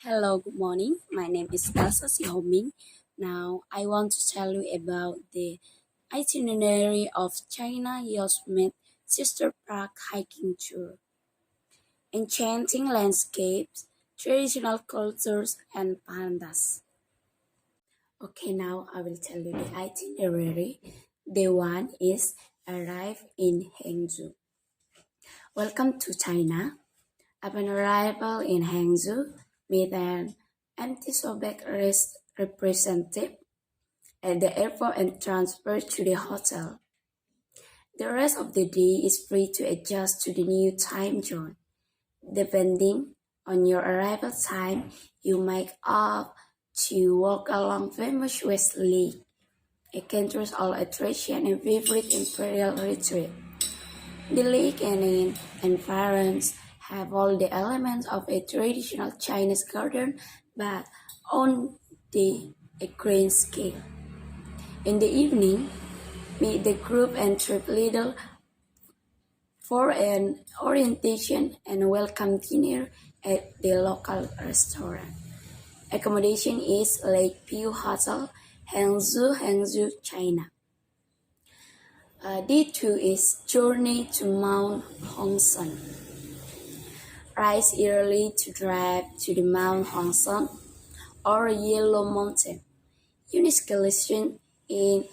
Hello, good morning. My name is Elsa Xiaoming. Now, I want to tell you about the Itinerary of China Yosemite Sister Park hiking tour. Enchanting landscapes, traditional cultures, and pandas. Okay, now I will tell you the itinerary. Day 1 is arrive in Hangzhou. Welcome to China. Upon arrival in Hangzhou, meet an anti-Soviet representative at the airport and transferred to the hotel. The rest of the day is free to adjust to the new time zone. Depending on your arrival time, you might opt to walk along famous West Lake, a country's all attraction and favorite imperial retreat. The lake and its environs have all the elements of a traditional Chinese garden, but on a grand scale. In the evening, meet the group and trip Lidl for an orientation and welcome dinner at the local restaurant. Accommodation is Lakeview Hotel, Hangzhou, China. Day 2 is Journey to Mount Hongsan. Rise early to drive to the Mount Hongsan or Yellow Mountain. Installation in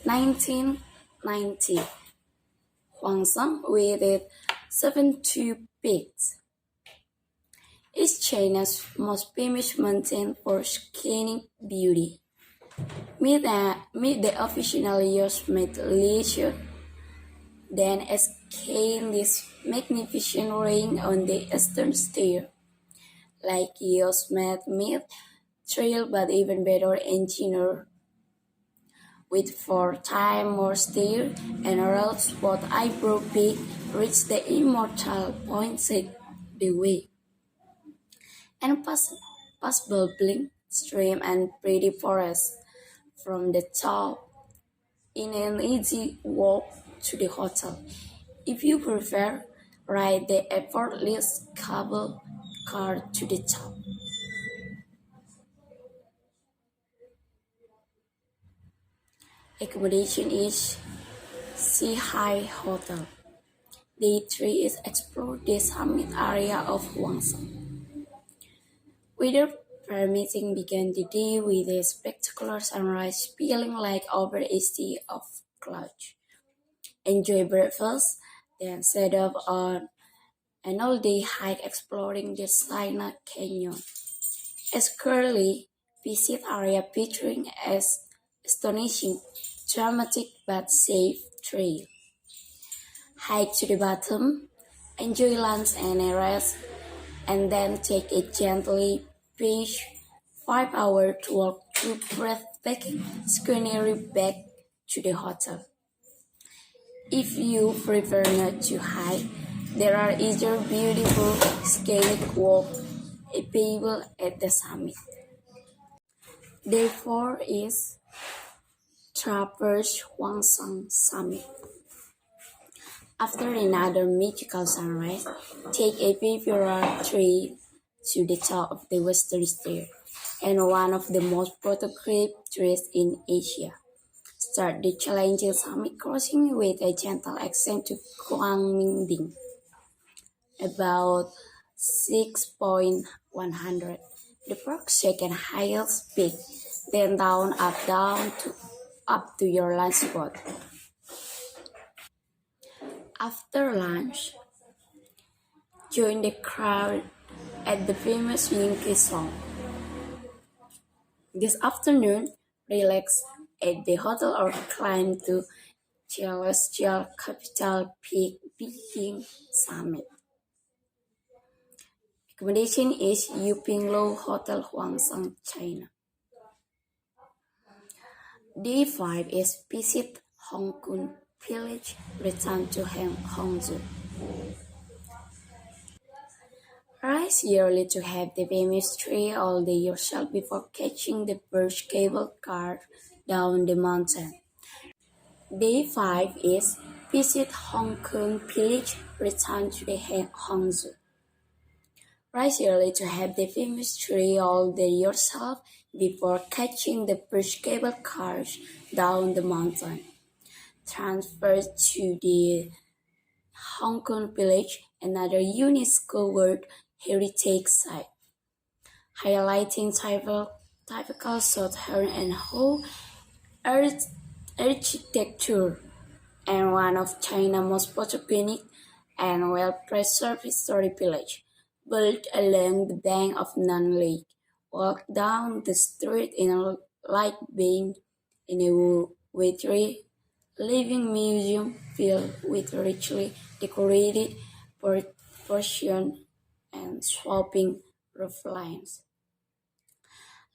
1990. Hongsan with its 72 peaks is China's most famous mountain for scenic beauty. Meet the official Yosemite Leisure, then scale this magnificent range on the eastern stair. Like Yosemite Myth Trail but even better engineered with 4 times more stairs and routes both Eyebrow Peak reach the immortal Point 6 the way and pass bubbling stream and pretty forest from the top in an easy walk to the hotel. If you prefer, ride the effortless cable car to the top. Accommodation is Sea High Hotel. Day 3 is explore the summit area of Huangshan. Weather permitting began the day with a spectacular sunrise feeling like over a sea of clouds. Enjoy breakfast, then set off on an all-day hike exploring the Sina Canyon. Curly visit area featuring as astonishing, dramatic but safe trail. Hike to the bottom, enjoy lunch and a rest, and then take a gently paced 5-hour walk through breathtaking scenery back to the hotel. If you prefer not to hike, there are either beautiful scenic walks available at the summit. Day 4 is Traverse Huangshan Summit. After another magical sunrise, take a popular trail to the top of the Western Stair and one of the most photographed trails in Asia. Start the challenging summit crossing with a gentle ascent to Guangmingding, about 6.100. The park's second highest peak, then down up to your lunch spot. After lunch, join the crowd at the famous Yankee Song. This afternoon, relax at the hotel or climb to Celestial Capital Peak Beijing Summit. Accommodation is Yupinglo Hotel Huangshan, China. Day 5 is visit Hongkong Village, return to Hangzhou. Rise early to have the famous trail all day yourself before catching the first cable car down the mountain. Day 5 is visit Hongkong Village, return to the Hangzhou. Rise early to have the famous tree all day yourself before catching the first cable cars down the mountain. Transfer to the Hong Kong Village, another UNESCO World Heritage Site, highlighting typical Southern and Ho architecture and one of China's most photogenic and well-preserved historic village, built along the bank of Nan Lake. Walk down the street in a light being in a wintry living museum filled with richly decorated Persian and swapping roof lines.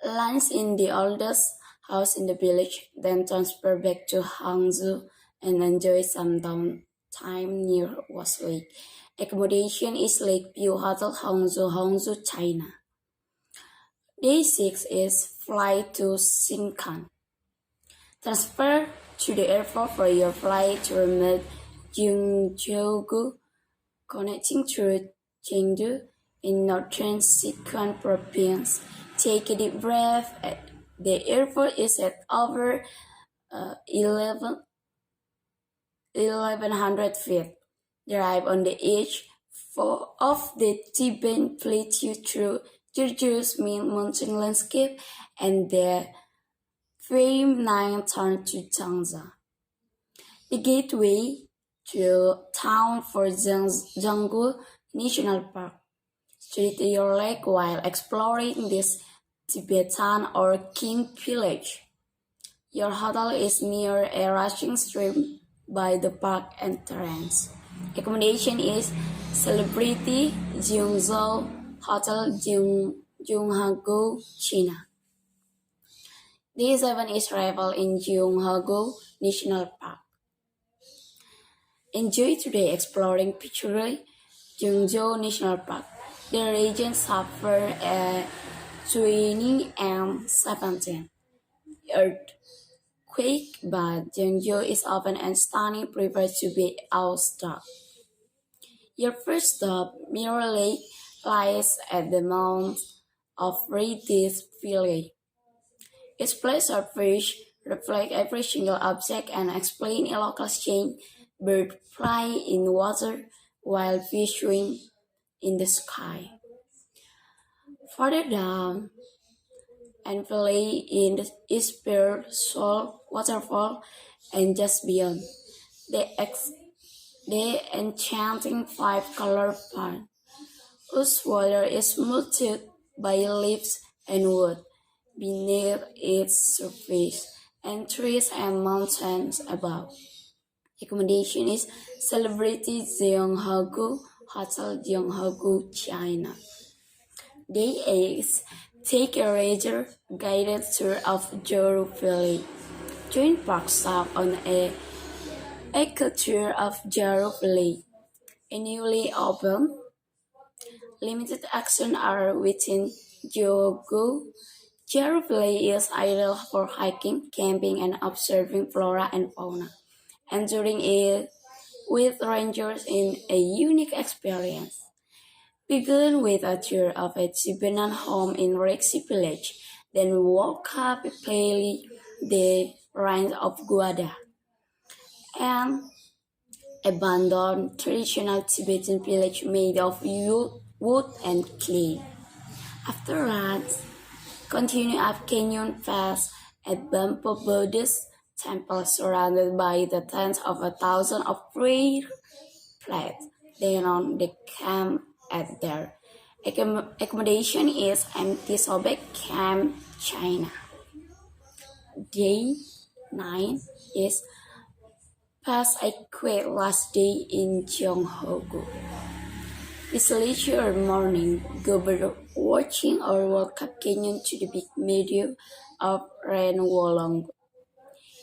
Lunch in the oldest house in the village, then transfer back to Hangzhou and enjoy some downtime near Was Lake. Accommodation is Lakeview Hotel Hangzhou, Hangzhou, China. Day 6 is flight to Xinkan. Transfer to the airport for your flight to remote Jingzhou, connecting through Chengdu in northern Sichuan province. Take a deep breath. The airport is at over 1100 feet. Drive on the edge of the Tibetan Plateau through Jeju's main mountain landscape and the famed nine turn to Zhangza. The gateway to town for Zhanggu National Park. Treat your leg while exploring this Tibetan or King village. Your hotel is near a rushing stream by the park entrance. Accommodation is Celebrity Jungzhou Hotel Junghago, China. Day 7 is travel in Junghago National Park. Enjoy today exploring picturesque Jungzhou National Park. The region suffered a 2017 earthquake, but Jeonju is open and stunning, prepared to be awestruck. Your first stop, Mirror Lake, lies at the mouth of Redis Valley. Its place of fish reflect every single object and explain a local saying, bird fly in water while fish swim in the sky. Further down, and valley in the East Pearl Soul Waterfall, and just beyond, the enchanting five-color pond, whose water is smoothed by leaves and wood beneath its surface, and trees and mountains above. Accommodation is Celebrity Gyeonghagu Hotel Gyeonghagu, China. Day 8. Take a leisure guided tour of Joru Valley. Join park staff on a tour of Joru Valley, a newly opened. Limited access are within Joru. Joru Valley is ideal for hiking, camping, and observing flora and fauna. Entering it with rangers in a unique experience. Begin with a tour of a Tibetan home in Rexy village, then walk up plainly the range of Guada, an abandoned traditional Tibetan village made of wood and clay. After that, continue up canyon path at Bampo Buddhist temple surrounded by the tents of 1,000 of prayer flags. Then on the camp at their accommodation is Empty Sobek Camp, China. Day 9 is past a quick last day in Gyeonghogu. This leisure morning, go bird watching or walk up canyon to the big meadow of Renwolong.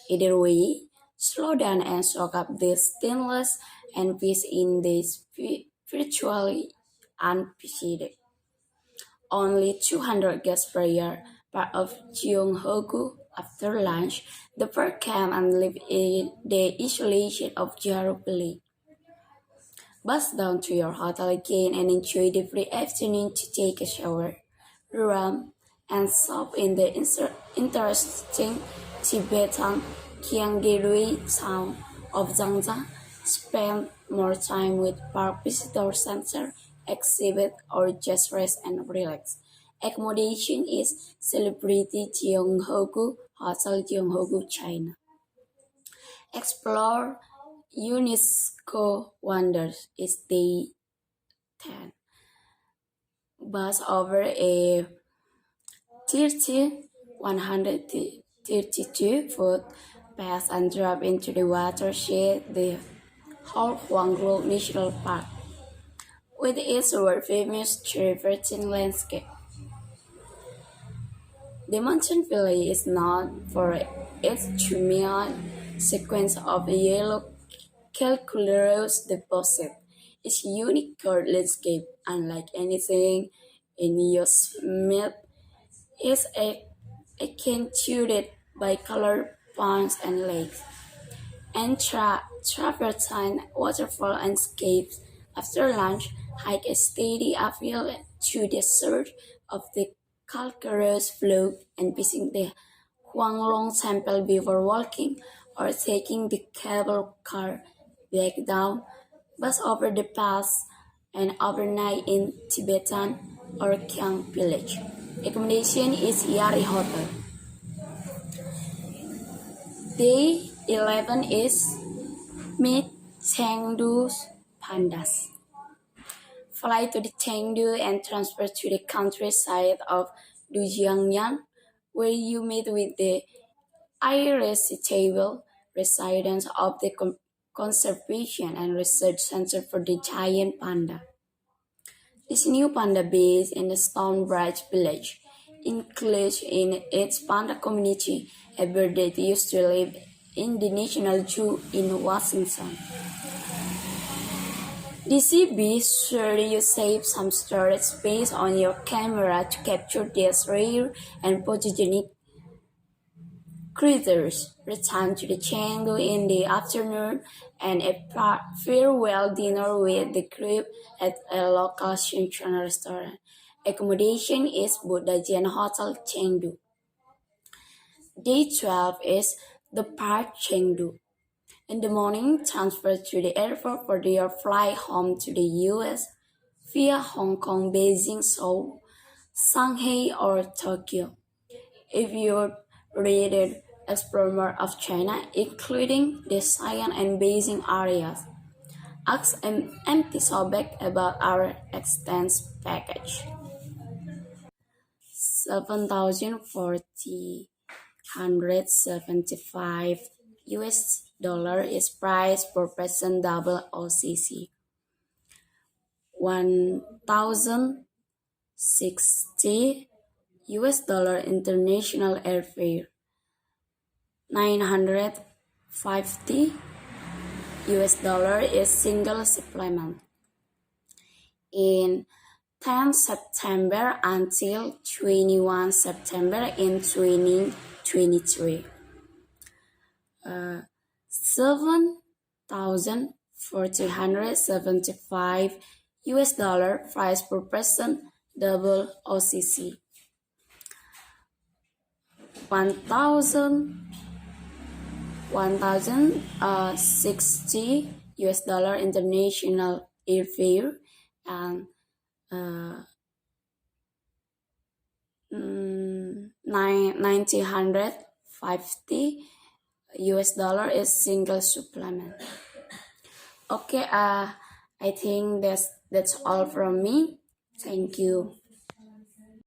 Either way, slow down and soak up the stillness and peace in this virtually unpreceded. Only 200 guests per year, part of Gyeonghogu. After lunch, the pair camp and live in the isolation of Jaru Valley. Bus down to your hotel again and enjoy the free afternoon to take a shower, run, and shop in the interesting Tibetan Kiangirui town of Zhangjiang. Spend more time with park visitor center, exhibit, or just rest and relax. Accommodation is Celebrity Gyeonghogu Hotel Gyeonghogu, China. Explore UNESCO Wonders is day 10. Bus over a 132-foot path and drop into the watershed, the Whole Huangru National Park, with its world-famous traversing landscape. The mountain valley is known for its charming sequence of yellow calcareous deposit. Its unique curved landscape, unlike anything in Yosemite, is accentuated by colored ponds and lakes, and travertine waterfall landscapes. After lunch, hike a steady uphill to the surge of the calcareous flow and visit the Huanglong Temple before walking or taking the cable car back down. Bus over the pass and overnight in Tibetan or Kyang village. Accommodation is Yari Hotel. Day 11 is meet Chengdu's pandas. Fly to the Chengdu and transfer to the countryside of Dujiangyan, where you meet with the irresistible residents of the Conservation and Research Center for the Giant Panda. This new panda base in the Stonebridge village includes in its panda community a bird that used to live in the National Zoo in Washington. Be sure you save some storage space on your camera to capture these rare and photogenic critters. Return to the Chengdu in the afternoon and a farewell dinner with the group at a local Sichuan restaurant. Accommodation is Budajian Hotel Chengdu. Day 12 is Depart Chengdu. In the morning, transfer to the airport for your flight home to the US via Hong Kong, Beijing, Seoul, Shanghai, or Tokyo. If you read it, explore more of China, including the Xi'an and Beijing areas. Ask an empty Sobek about our extended package. 7,475 US dollar is price per person double OCC. 1,060 US dollar international airfare. 950 US dollar is single supplement. In 10 September until 21 September in 2023. 7,475 US dollar price per person double OCC. 1,060 US dollar international airfare and 950 US dollar is single supplement. Okay, I think that's all from me. Thank you.